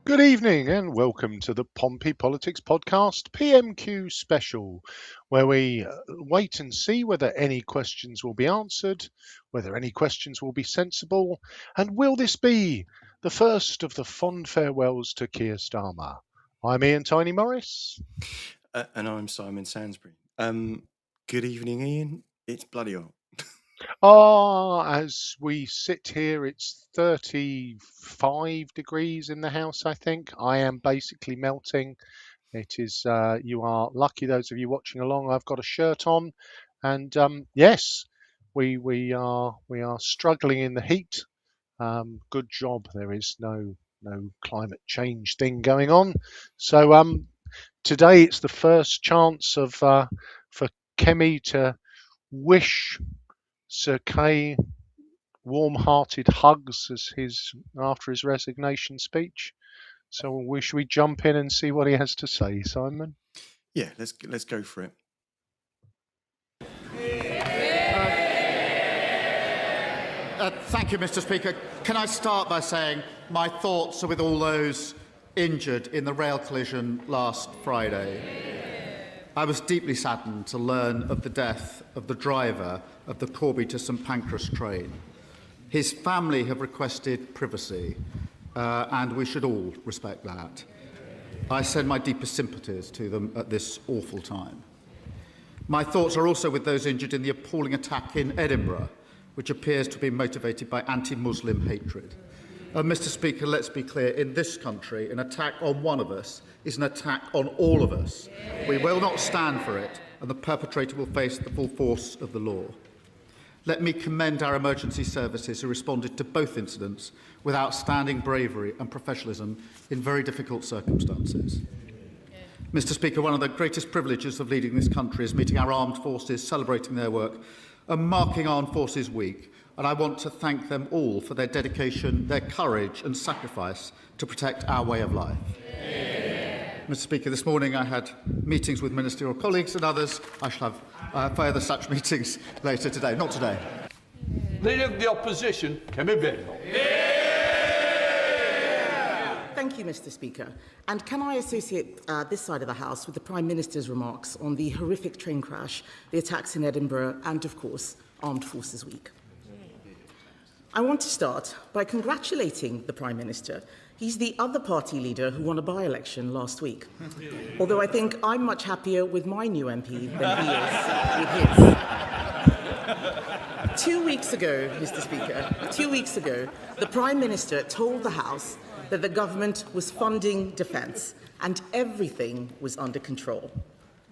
Good evening and welcome to the Pompey Politics Podcast PMQ special, where we wait and see whether any questions will be answered, whether any questions will be sensible, and will this be the first of the fond farewells to Keir Starmer? I'm Ian Tiny Morris. And I'm Simon Sansbury. Good evening, Ian. It's bloody hot. As we sit here, it's 35 degrees in the house, I think. I am basically melting. It is, you are lucky, those of you watching along. I've got a shirt on, and yes, we are struggling in the heat. Good job, there is no climate change thing going on. So today it's the first chance of for Kemi to wish Sir Keir warm-hearted hugs as after his resignation speech. So should we jump in and see what he has to say, Simon? Yeah, let's go for it. Thank you, Mr. Speaker. Can I start by saying my thoughts are with all those injured in the rail collision last Friday. I was deeply saddened to learn of the death of the driver of the Corby to St Pancras train. His family have requested privacy, and we should all respect that. I send my deepest sympathies to them at this awful time. My thoughts are also with those injured in the appalling attack in Edinburgh, which appears to be motivated by anti-Muslim hatred. Mr. Speaker, let's be clear, in this country, an attack on one of us is an attack on all of us. We will not stand for it, and the perpetrator will face the full force of the law. Let me commend our emergency services who responded to both incidents with outstanding bravery and professionalism in very difficult circumstances. Mr. Speaker, one of the greatest privileges of leading this country is meeting our armed forces, celebrating their work and marking Armed Forces Week. And I want to thank them all for their dedication, their courage and sacrifice to protect our way of life. Mr. Speaker, this morning I had meetings with ministerial colleagues and others. I shall have further such meetings later today. Not today. Leader of the Opposition, Kemi Bendel. Thank you, Mr. Speaker. And can I associate this side of the House with the Prime Minister's remarks on the horrific train crash, the attacks in Edinburgh, and, of course, Armed Forces Week? I want to start by congratulating the Prime Minister. He's the other party leader who won a by-election last week. Although I think I'm much happier with my new MP than he is with his. 2 weeks ago, Mr. Speaker, 2 weeks ago, the Prime Minister told the House that the government was funding defence and everything was under control.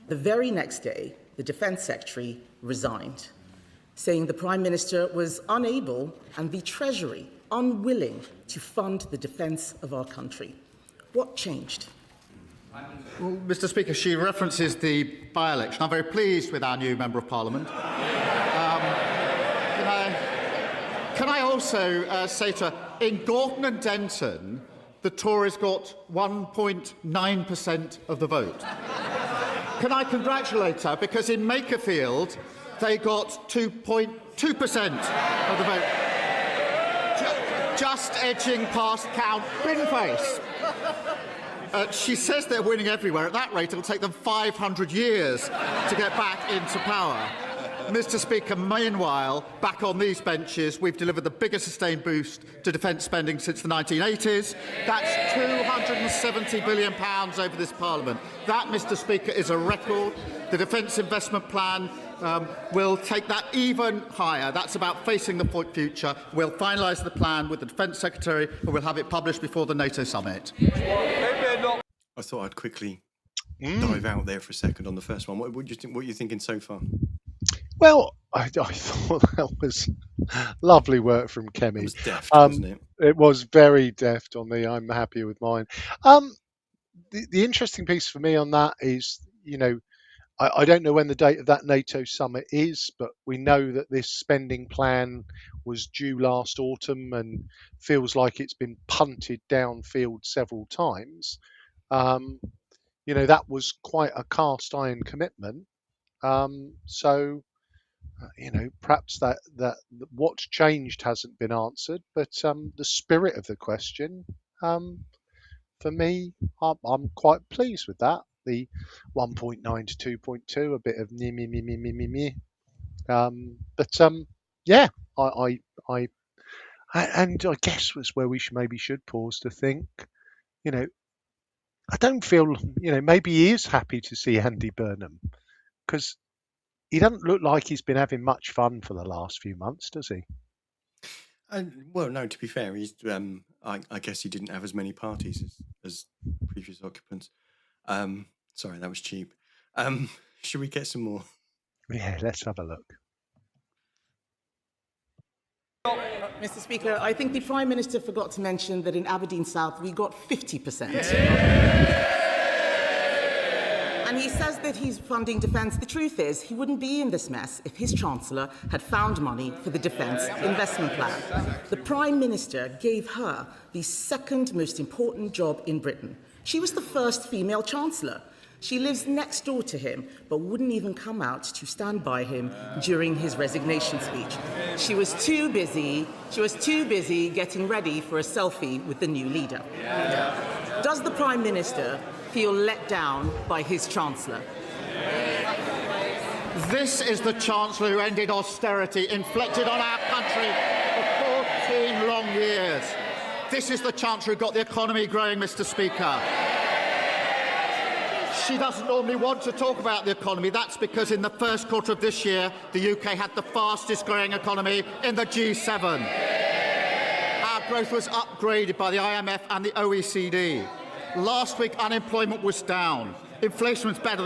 The very next day, the Defence Secretary resigned, saying the Prime Minister was unable and the Treasury unwilling to fund the defence of our country. What changed? Well, Mr. Speaker, she references the by-election. I'm very pleased with our new Member of Parliament. Can I also say to her, in Gorton and Denton, the Tories got 1.9% of the vote. Can I congratulate her, because in Makerfield, they got 2.2% of the vote. Just edging past Count Binface. She says they're winning everywhere. At that rate, it'll take them 500 years to get back into power. Mr. Speaker, meanwhile, back on these benches, we've delivered the biggest sustained boost to defence spending since the 1980s. That's £270 billion over this Parliament. That, Mr. Speaker, is a record. The Defence Investment Plan will take that even higher. That's about facing the future. We'll finalise the plan with the Defence Secretary and we'll have it published before the NATO summit. I thought I'd quickly dive out there for a second on the first one. What do you think? What are you thinking so far? Well, I thought that was lovely work from Kemi. It was deft, wasn't it? It was very deft on me. I'm happy with mine. The interesting piece for me on that is, I don't know when the date of that NATO summit is, but we know that this spending plan was due last autumn and feels like it's been punted downfield several times. That was quite a cast iron commitment. Perhaps that what's changed hasn't been answered, but the spirit of the question for me, I'm quite pleased with that. The 1.9 to 2.2, a bit of me. Yeah, I, I, and I guess was where we should pause to think. You know, I don't feel, maybe he is happy to see Andy Burnham because he doesn't look like he's been having much fun for the last few months, does he? Well, no. To be fair, he's. I guess he didn't have as many parties as previous occupants. Sorry, that was cheap. Should we get some more? Yeah, let's have a look. Mr. Speaker, I think the Prime Minister forgot to mention that in Aberdeen South we got 50%. And he says that he's funding defence. The truth is, he wouldn't be in this mess if his Chancellor had found money for the Defence Investment Plan. The Prime Minister gave her the second most important job in Britain. She was the first female Chancellor. She lives next door to him, but wouldn't even come out to stand by him during his resignation speech. She was too busy getting ready for a selfie with the new leader. Does the Prime Minister feel let down by his Chancellor? This is the Chancellor who ended austerity inflicted on our country for 14 long years. This is the Chancellor who got the economy growing, Mr. Speaker. She doesn't normally want to talk about the economy. That's because in the first quarter of this year, the UK had the fastest growing economy in the G7. Our growth was upgraded by the IMF and the OECD. Last week, unemployment was down. Inflation was better.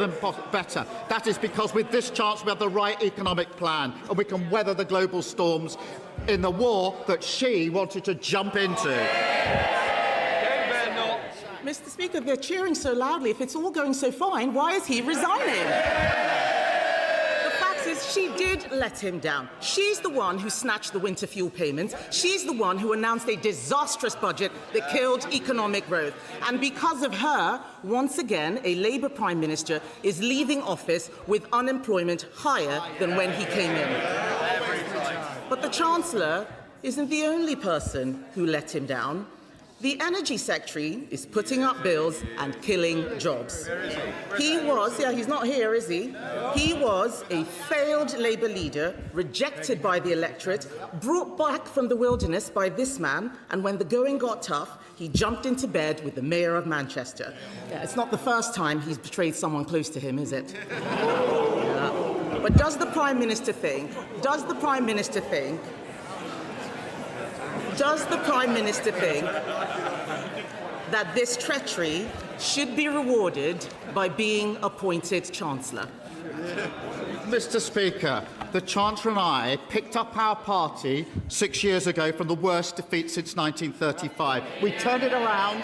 That is because with this chance we have the right economic plan and we can weather the global storms in the war that she wanted to jump into. Mr. Speaker, they're cheering so loudly. If it's all going so fine, why is he resigning? The fact is, she did let him down. She's the one who snatched the winter fuel payments. She's the one who announced a disastrous budget that killed economic growth. And because of her, once again, a Labour Prime Minister is leaving office with unemployment higher than when he came in. But the Chancellor isn't the only person who let him down. The Energy Secretary is putting up bills and killing jobs. He was, he's not here, is he? He was a failed Labour leader, rejected by the electorate, brought back from the wilderness by this man, and when the going got tough, he jumped into bed with the Mayor of Manchester. It's not the first time he's betrayed someone close to him, is it? But does the Prime Minister think that this treachery should be rewarded by being appointed Chancellor? Mr. Speaker, the Chancellor and I picked up our party 6 years ago from the worst defeat since 1935. We turned it around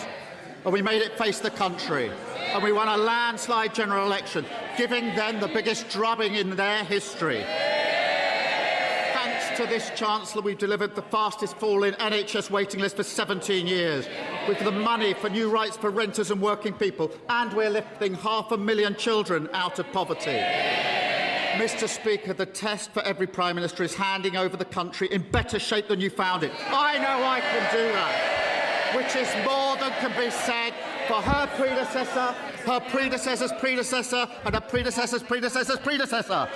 and we made it face the country. And we won a landslide general election, giving them the biggest drubbing in their history. To this Chancellor, we've delivered the fastest fall in NHS waiting list for 17 years, with the money for new rights for renters and working people, and we're lifting 500,000 children out of poverty. Mr. Speaker, the test for every Prime Minister is handing over the country in better shape than you found it. I know I can do that, which is more than can be said for her predecessor, her predecessor's predecessor, and her predecessor's predecessor's predecessor.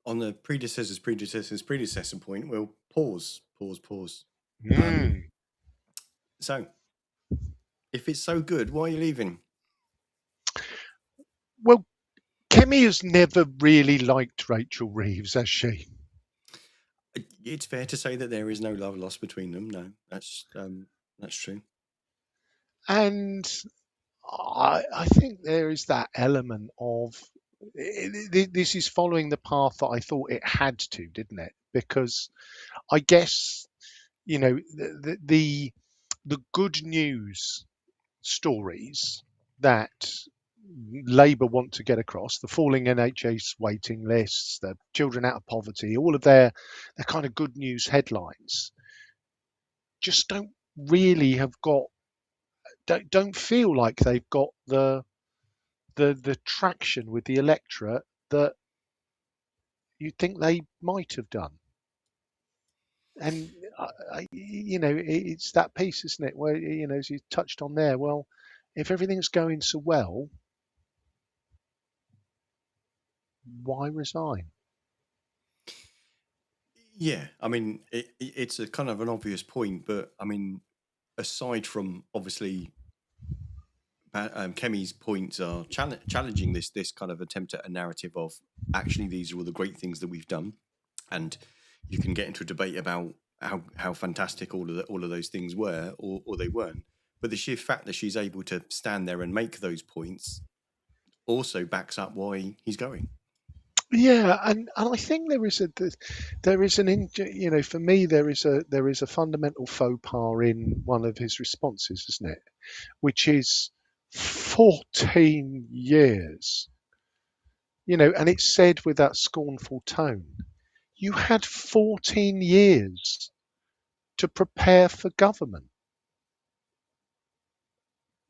On the predecessor's predecessor point, we'll pause. So, if it's so good, why are you leaving? Well, Kemi has never really liked Rachel Reeves, has she? It's fair to say that there is no love lost between them. No, that's true. And I think there is that element of this is following the path that I thought it had to, didn't it? Because I guess the good news stories that Labour want to get across, the falling NHS waiting lists, the children out of poverty, all of their kind of good news headlines, just don't really have got, don't feel like they've got the traction with the electorate that you think they might have done. And it's that piece, isn't it? Where, as you touched on there, well, if everything's going so well, why resign? Yeah, I mean, it's a kind of an obvious point, but I mean, aside from obviously Kemi's points are challenging this kind of attempt at a narrative of actually these are all the great things that we've done, and you can get into a debate about how fantastic all of those things were or they weren't. But the sheer fact that she's able to stand there and make those points also backs up why he's going. Yeah, and I think there is for me there is a fundamental faux pas in one of his responses, isn't it? Which is 14 years, and it's said with that scornful tone. You had 14 years to prepare for government.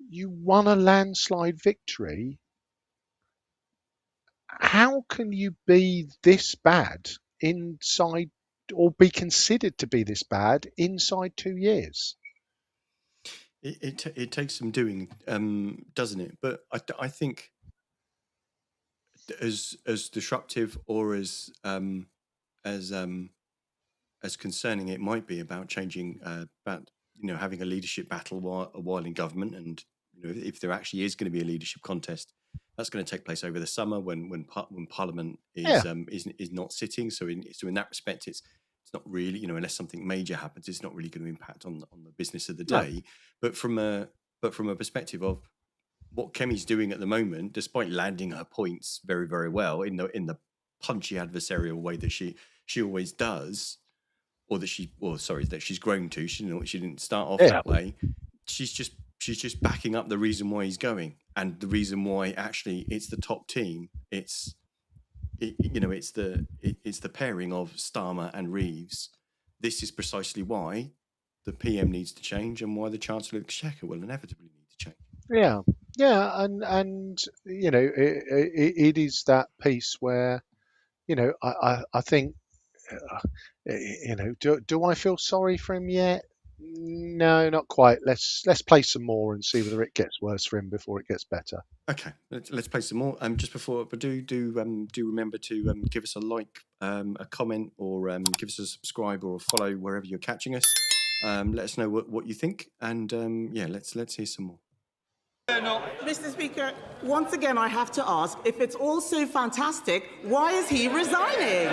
You won a landslide victory. How can you be this bad inside, or be considered to be this bad inside 2 years? It takes some doing, doesn't it? But I think as disruptive or as concerning it might be about changing, about having a leadership battle while in government, and if there actually is going to be a leadership contest, that's going to take place over the summer when Parliament Yeah, is not sitting. So in that respect, it's not really, unless something major happens, it's not really going to impact on the business of the no, day. But from a perspective of what Kemi's doing at the moment, despite landing her points very, very well in the punchy adversarial way that she always does, or that she's grown to. She didn't start off yeah, that way. She's just backing up the reason why he's going, and the reason why actually it's the top team. It's the pairing of Starmer and Reeves. This is precisely why the PM needs to change, and why the Chancellor of the Exchequer will inevitably need to change. yeah, and it is that piece where I think do I feel sorry for him yet? No, not quite. Let's play some more and see whether it gets worse for him before it gets better. Okay, let's play some more. Just before, but do remember to give us a like, a comment, or give us a subscribe or a follow wherever you're catching us. Let us know what you think, and let's hear some more. Mr. Speaker, once again, I have to ask, if it's all so fantastic, why is he resigning?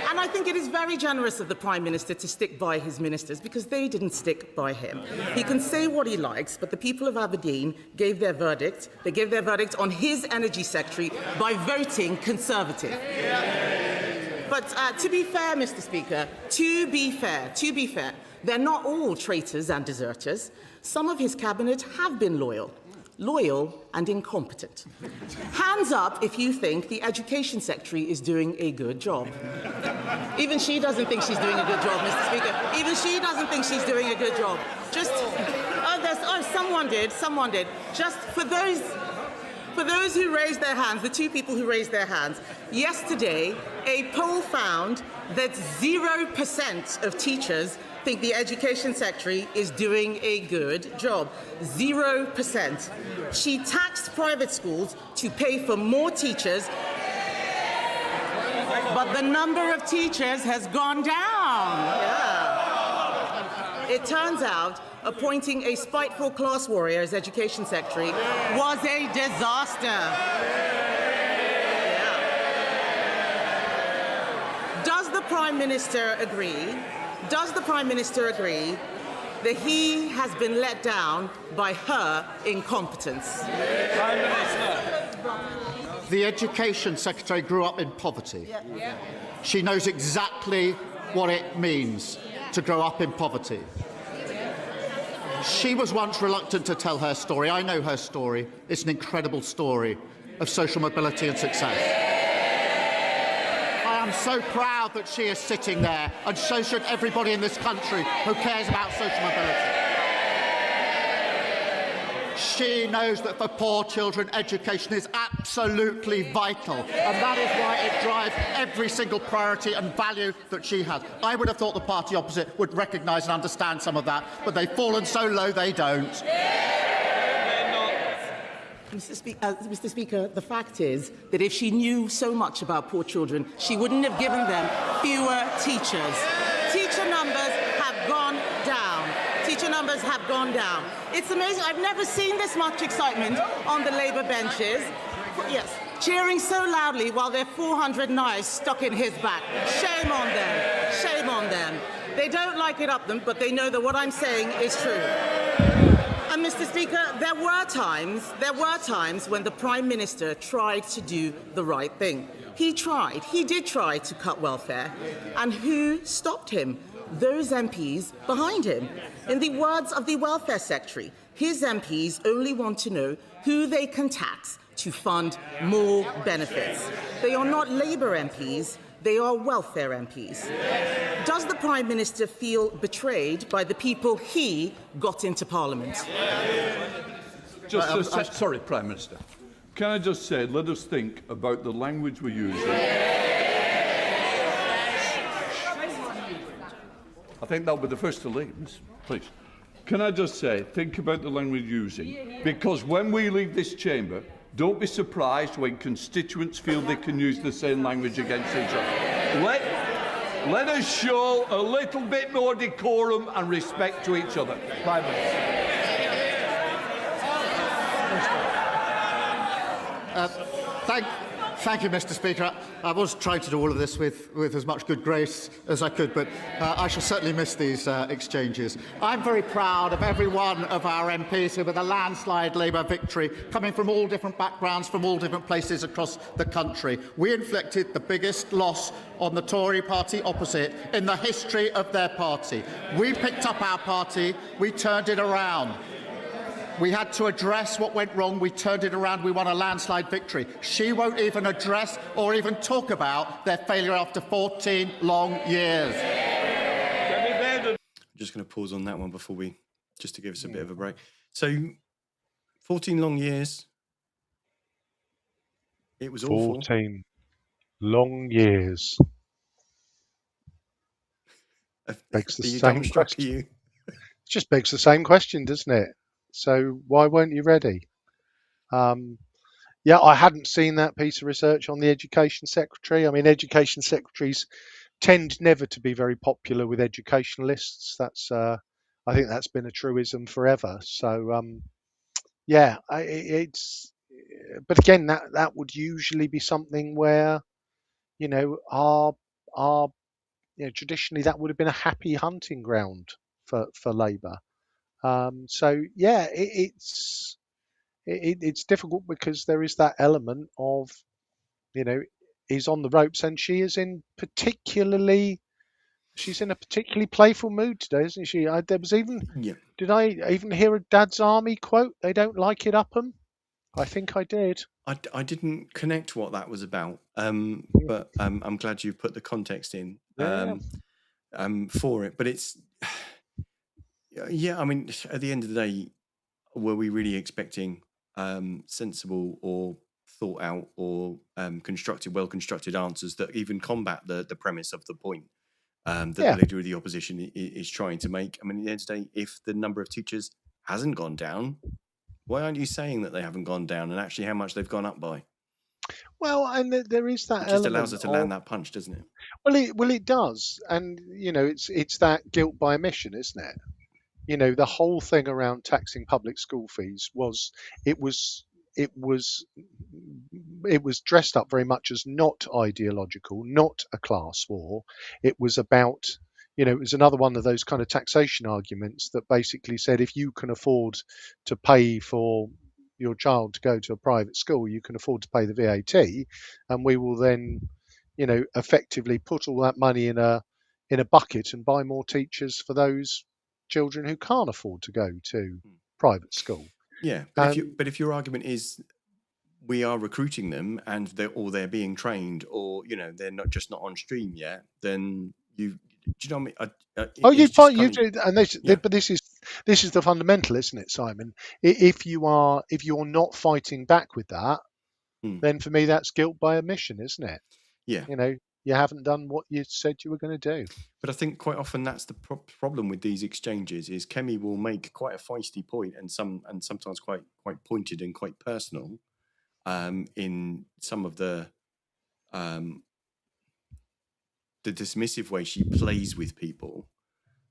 And I think it is very generous of the Prime Minister to stick by his ministers, because they didn't stick by him. He can say what he likes, but the people of Aberdeen gave their verdict. They gave their verdict on his energy secretary by voting Conservative. But to be fair, Mr. Speaker, to be fair, they're not all traitors and deserters. Some of his cabinet have been loyal and incompetent. Hands up if you think the Education Secretary is doing a good job. Even she doesn't think she's doing a good job, Mr. Speaker. Even she doesn't think she's doing a good job. Someone did. Just for those who raised their hands, the two people who raised their hands, yesterday a poll found that 0% of teachers think the Education Secretary is doing a good job. 0%. She taxed private schools to pay for more teachers, but the number of teachers has gone down. Yeah. It turns out appointing a spiteful class warrior as Education Secretary was a disaster. Yeah. Does the Prime Minister agree that he has been let down by her incompetence? Prime Minister. The Education Secretary grew up in poverty. She knows exactly what it means to grow up in poverty. She was once reluctant to tell her story. I know her story. It's an incredible story of social mobility and success. I am so proud that she is sitting there, and so should everybody in this country who cares about social mobility. She knows that for poor children, education is absolutely vital, and that is why it drives every single priority and value that she has. I would have thought the party opposite would recognise and understand some of that, but they've fallen so low they don't. Mr. Speaker, the fact is that if she knew so much about poor children, she wouldn't have given them fewer teachers. Teacher numbers have gone down. Teacher numbers have gone down. It's amazing. I've never seen this much excitement on the Labour benches. Yes, cheering so loudly while there are 400 knives stuck in his back. Shame on them. Shame on them. They don't like it up them, but they know that what I'm saying is true. And Mr. Speaker, there were times when the Prime Minister tried to do the right thing. He did try to cut welfare. And who stopped him? Those MPs behind him. In the words of the Welfare Secretary, his MPs only want to know who they can tax to fund more benefits. They are not Labour MPs, they are welfare MPs. Does the Prime Minister feel betrayed by the people he got into Parliament? Sorry, Prime Minister. Can I just say, let us think about the language we're using. I think that'll be the first to leave, please. Can I just say, think about the language we're using, because when we leave this chamber, don't be surprised when constituents feel they can use the same language against each other. Let us show a little bit more decorum and respect to each other. Prime Minister. Thank you, Mr. Speaker. I was trying to do all of this with as much good grace as I could, but I shall certainly miss these exchanges. I'm very proud of every one of our MPs who, with a landslide Labour victory, coming from all different backgrounds, from all different places across the country. We inflicted the biggest loss on the Tory party opposite in the history of their party. We picked up our party, we turned it around. We had to address what went wrong. We turned it around. We won a landslide victory. She won't even address or even talk about their failure after 14 long years. I'm just going to pause on that one before just to give us a bit of a break. So, 14 long years. It was awful. 14 long years. Begs the same question. It just begs the same question, doesn't it? So why weren't you ready? Yeah, I hadn't seen that piece of research on the Education Secretary. I mean, Education Secretaries tend never to be very popular with educationalists. That's, I think that's been a truism forever. So, yeah, it's. But again, that would usually be something where, you know, traditionally that would have been a happy hunting ground for Labour. So yeah, it's difficult because there is that element of, you know, he's on the ropes, and she's in a particularly playful mood today, isn't she? There was even, did I even hear a Dad's Army quote? They don't like it up 'em. I think I did. I didn't connect what that was about, but I'm glad you put the context in for it. But it's. Yeah, I mean, at the end of the day, were we really expecting sensible or thought out or well-constructed answers that even combat the premise of the point that the leader of the opposition is trying to make? I mean, at the end of the day, if the number of teachers hasn't gone down, why aren't you saying that they haven't gone down and actually how much they've gone up by? Well, and there is that it just allows her to land that punch, doesn't it? Well, it does, and you know, it's that guilt by omission, isn't it? You know, the whole thing around taxing public school fees was dressed up very much as not ideological, not a class war. It was about, you know, it was another one of those kind of taxation arguments that basically said if you can afford to pay for your child to go to a private school, you can afford to pay the VAT, and we will then, you know, effectively put all that money in a bucket and buy more teachers for those children who can't afford to go to private school. Yeah, but if your argument is we are recruiting them and they're being trained, or you know they're not on stream yet, then do you know what I mean? but this is this is the fundamental, isn't it, Simon? If you're not fighting back with that, then for me that's guilt by omission, isn't it? Yeah. You know, you haven't done what you said you were going to do. But I think quite often that's the problem with these exchanges is Kemi will make quite a feisty point and sometimes quite pointed and quite personal in some of the dismissive way she plays with people.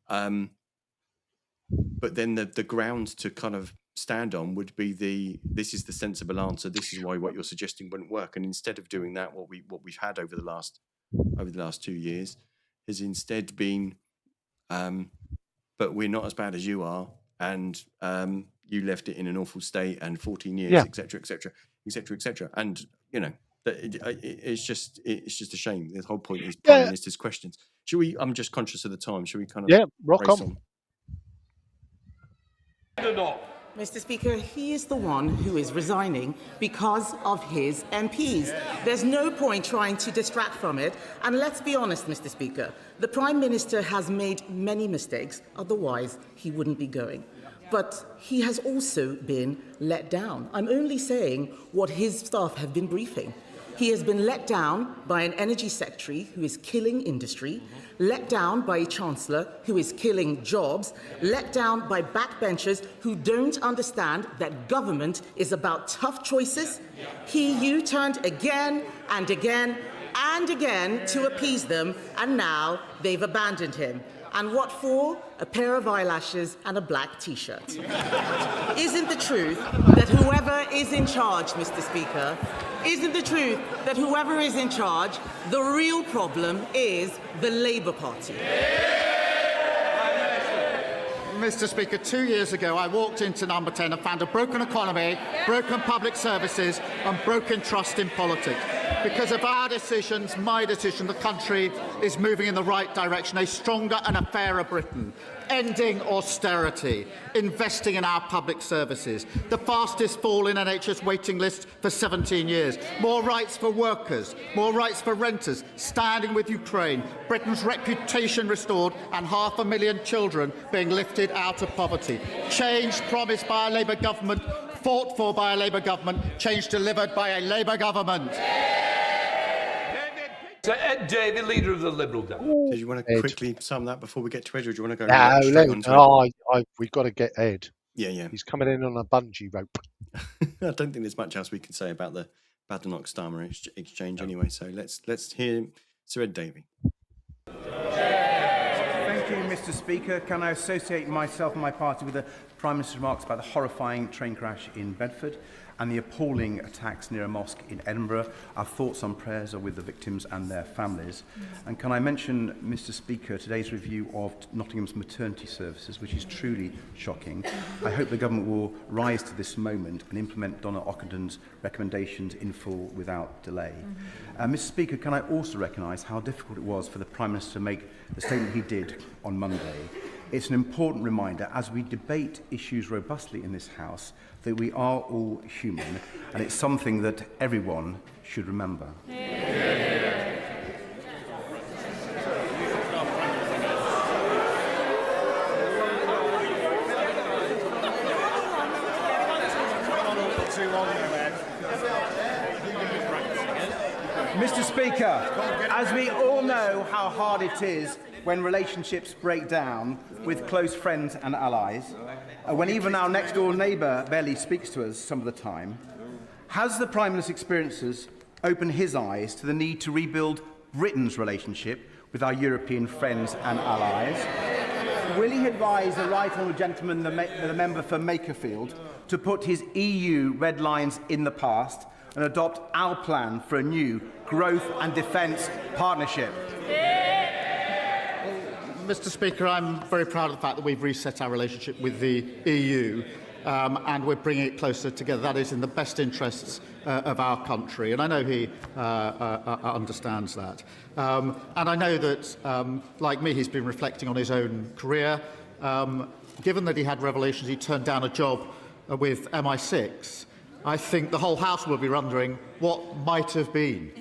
But then the ground to kind of stand on would be this is the sensible answer. This is why what you're suggesting wouldn't work. And instead of doing that, what we've had over the last 2 years has instead been, but we're not as bad as you are, and you left it in an awful state, and 14 years, etc., etc., etc., etc. And you know, it's just a shame. The whole point is Prime Minister's questions. Should we? I'm just conscious of the time. Should we kind of rock on? Mr. Speaker, he is the one who is resigning because of his MPs. There's no point trying to distract from it. And let's be honest, Mr. Speaker, the Prime Minister has made many mistakes, otherwise he wouldn't be going. But he has also been let down. I'm only saying what his staff have been briefing. He has been let down by an energy secretary who is killing industry, let down by a chancellor who is killing jobs, let down by backbenchers who don't understand that government is about tough choices. He U-turned again and again and again to appease them, and now they've abandoned him. And what for? A pair of eyelashes and a black T-shirt. Isn't the truth that whoever is in charge, Mr. Speaker, isn't the truth that whoever is in charge, the real problem is the Labour Party? Mr. Speaker, 2 years ago, I walked into Number 10 and found a broken economy, broken public services, and broken trust in politics. Because of our decisions, my decision, the country is moving in the right direction, a stronger and a fairer Britain, ending austerity, investing in our public services, the fastest fall in NHS waiting lists for 17 years, more rights for workers, more rights for renters, standing with Ukraine, Britain's reputation restored, and 500,000 children being lifted out of poverty. Change promised by a Labour government, fought for by a Labour government, change delivered by a Labour government. So Ed Davey, leader of the Liberal Democrats. Do you want to quickly sum that before we get to Ed, or do you want to go straight on to Ed? We've got to get Ed. Yeah. He's coming in on a bungee rope. I don't think there's much else we can say about the Badenoch-Starmer exchange anyway. So let's hear Sir Ed Davey. Thank you, Mr. Speaker. Can I associate myself and my party with the Prime Minister's remarks about the horrifying train crash in Bedford and the appalling attacks near a mosque in Edinburgh? Our thoughts and prayers are with the victims and their families. And can I mention, Mr. Speaker, today's review of Nottingham's maternity services, which is truly shocking. I hope the government will rise to this moment and implement Donna Ockenden recommendations in full without delay. Mr. Speaker, can I also recognise how difficult it was for the Prime Minister to make the statement he did on Monday? It's an important reminder as we debate issues robustly in this House that we are all human, and it's something that everyone should remember. Mr. Speaker, as we all know how hard it is when relationships break down with close friends and allies, when even our next-door neighbour barely speaks to us some of the time, has the Prime Minister's experiences opened his eyes to the need to rebuild Britain's relationship with our European friends and allies? Will he advise the right honourable gentleman, the member for Makerfield, to put his EU red lines in the past and adopt our plan for a new growth and defence partnership? Mr. Speaker, I'm very proud of the fact that we've reset our relationship with the EU and we're bringing it closer together. That is in the best interests of our country, and I know he understands that. And I know that, like me, he's been reflecting on his own career. Given that he had revelations, he turned down a job with MI6. I think the whole House will be wondering what might have been.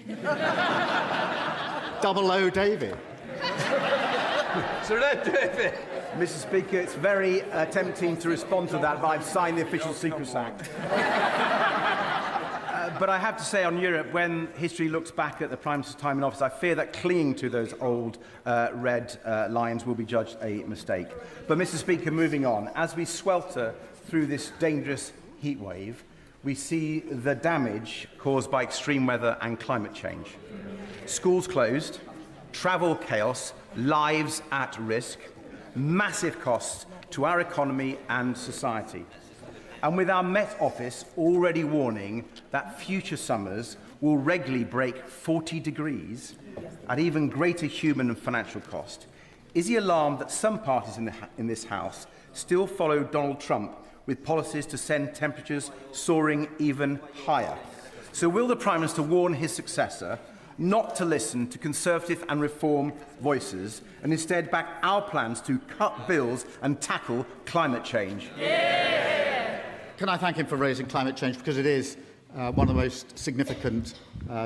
00 David. Sir Ed Davey. Mr. Speaker, it's very tempting to respond to that, but I've signed the Official Secrets Act. But I have to say on Europe, when history looks back at the Prime Minister's time in office, I fear that clinging to those old red lines will be judged a mistake. But, Mr. Speaker, moving on, as we swelter through this dangerous heat wave, we see the damage caused by extreme weather and climate change. Schools closed, travel chaos, lives at risk, massive costs to our economy and society. And with our Met Office already warning that future summers will regularly break 40 degrees at even greater human and financial cost, is he alarmed that some parties in this House still follow Donald Trump with policies to send temperatures soaring even higher? So will the Prime Minister warn his successor not to listen to Conservative and Reform voices and instead back our plans to cut bills and tackle climate change? Can I thank him for raising climate change, because it is one of the most significant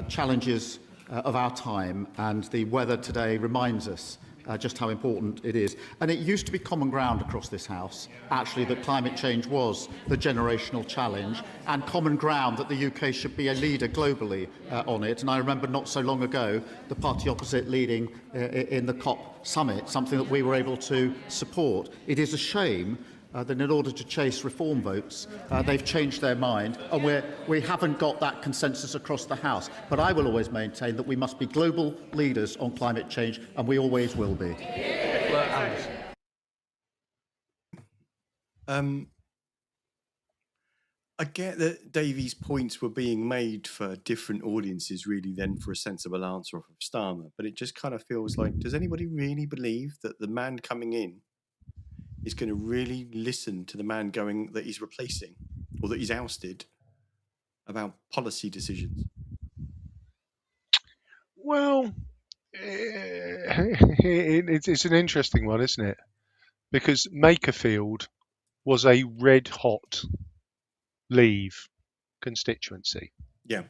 challenges of our time, and the weather today reminds us just how important it is. And it used to be common ground across this House, actually, that climate change was the generational challenge, and common ground that the UK should be a leader globally on it. And I remember not so long ago the party opposite leading in the COP summit, something that we were able to support. It is a shame that in order to chase reform votes, they've changed their mind, and we haven't got that consensus across the House. But I will always maintain that we must be global leaders on climate change, and we always will be. I get that Davies' points were being made for different audiences, really, than for a sensible answer off of Starmer. But it just kind of feels like, does anybody really believe that the man coming in is going to really listen to the man that he's replacing or that he's ousted about policy decisions? Well, it's an interesting one, isn't it? Because Makerfield was a red hot Leave constituency. Yeah.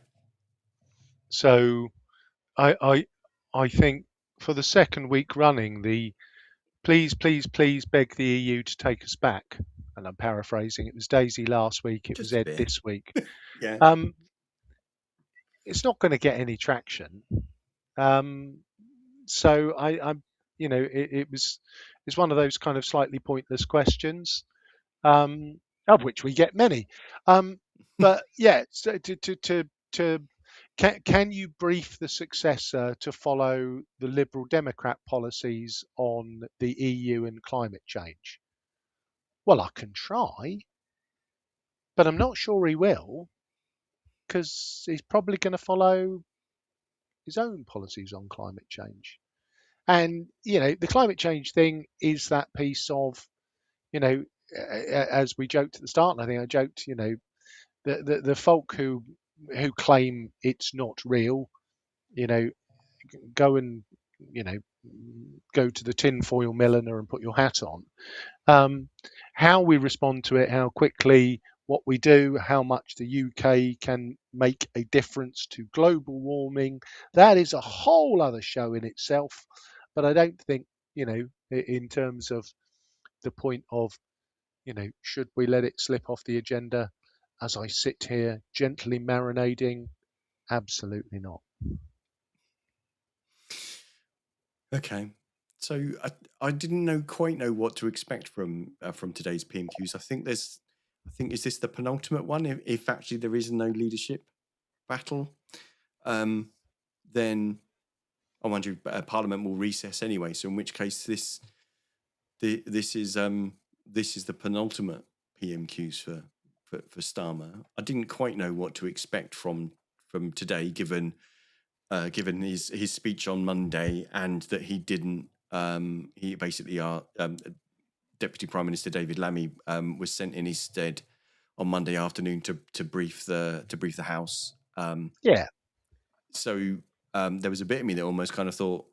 So I think for the second week running, the please beg the EU to take us back, and I'm paraphrasing, it was Daisy last week, it was Ed this week. Yeah. It's not going to get any traction. So I'm, it's one of those kind of slightly pointless questions, of which we get many. But yeah, so can you brief the successor to follow the Liberal Democrat policies on the EU and climate change? Well, I can try, but I'm not sure he will, because he's probably going to follow his own policies on climate change. And, the climate change thing is that piece of, as we joked at the start, and I think I joked, the folk who claim it's not real, go and, go to the tinfoil milliner and put your hat on. How we respond to it, how quickly, what we do, how much the UK can make a difference to global warming, that is a whole other show in itself. But I don't think, in terms of the point of, should we let it slip off the agenda as I sit here gently marinading? Absolutely not. Okay. So I didn't quite know what to expect from today's PMQs. I think is this the penultimate one? If actually there is no leadership battle, then I wonder if Parliament will recess anyway. So in which case this is the penultimate PMQs for Starmer. I didn't quite know what to expect from today, given his speech on Monday, and that he didn't. He basically, Deputy Prime Minister David Lammy was sent in his stead on Monday afternoon to brief the House. Yeah. So there was a bit of me that almost kind of thought,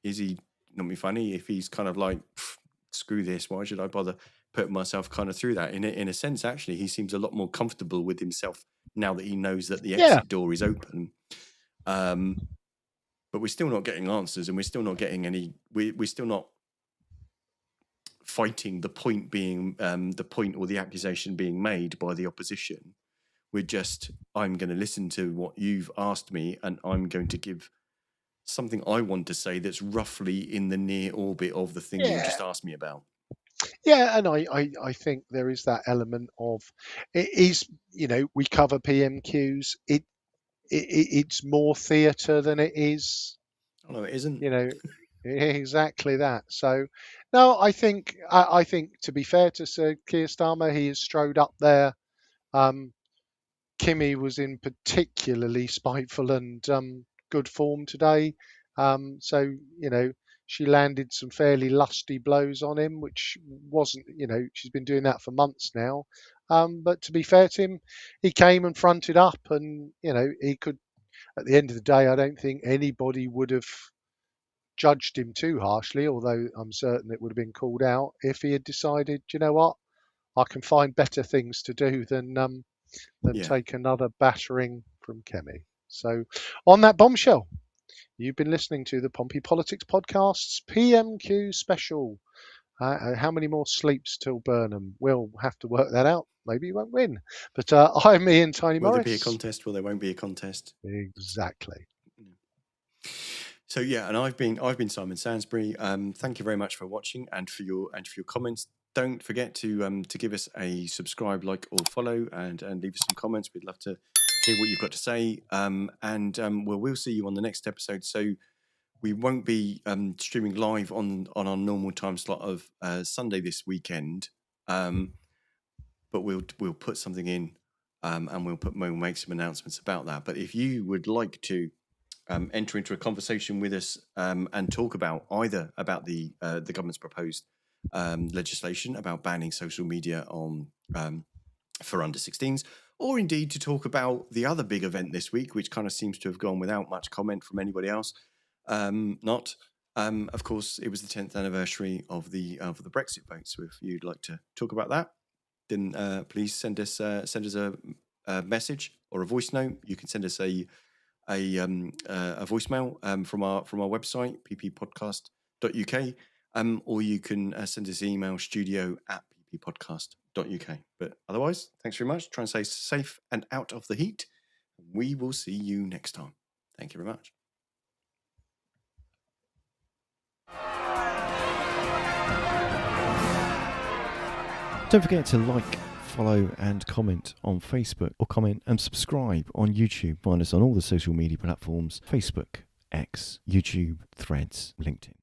is he not be funny if he's kind of like, screw this? Why should I bother putting myself kind of through that? In a sense, actually, he seems a lot more comfortable with himself now that he knows that the exit door is open. But we're still not getting answers, and we're still not getting any. We're still not fighting the point being the point or the accusation being made by the opposition. I'm going to listen to what you've asked me, and I'm going to give something I want to say that's roughly in the near orbit of the thing you just asked me about. Yeah, and I think there is that element of it is, we cover PMQs. It's more theatre than it is, Oh, no, it isn't. Exactly that. So, no, I think to be fair to Sir Keir Starmer, he has strode up there. Kimmy was in particularly spiteful and good form today. So, she landed some fairly lusty blows on him, which wasn't, she's been doing that for months now. But to be fair to him, he came and fronted up, and he could. At the end of the day, I don't think anybody would have judged him too harshly, although I'm certain it would have been called out if he had decided, you know what, I can find better things to do than take another battering from Kemi. So, on that bombshell, you've been listening to the Pompey Politics Podcast's PMQ special. How many more sleeps till Burnham? We'll have to work that out. Maybe you won't win. But I'm Ian Tiny Will Morris. there be a contest? Well, there won't be a contest. Exactly. So yeah, and I've been Simon Sansbury. Thank you very much for watching and for your comments. Don't forget to give us a subscribe, like, or follow, and leave us some comments. We'd love to hear what you've got to say. We'll see you on the next episode. So we won't be streaming live on our normal time slot of Sunday this weekend, but we'll put something in, and we'll make some announcements about that. But if you would like to enter into a conversation with us and talk about either about the government's proposed legislation about banning social media on for under 16s, or indeed to talk about the other big event this week, which kind of seems to have gone without much comment from anybody else. Of course, it was the 10th anniversary of the Brexit vote. So if you'd like to talk about that, then please send us a message or a voice note. You can send us a voicemail from our website, pppodcast.uk, or you can send us an email, studio@pppodcast.uk. But otherwise, thanks very much. Try and stay safe and out of the heat. We will see you next time. Thank you very much. Don't forget to like, follow and comment on Facebook, or comment and subscribe on YouTube. Find us on all the social media platforms: Facebook, X, YouTube, Threads, LinkedIn.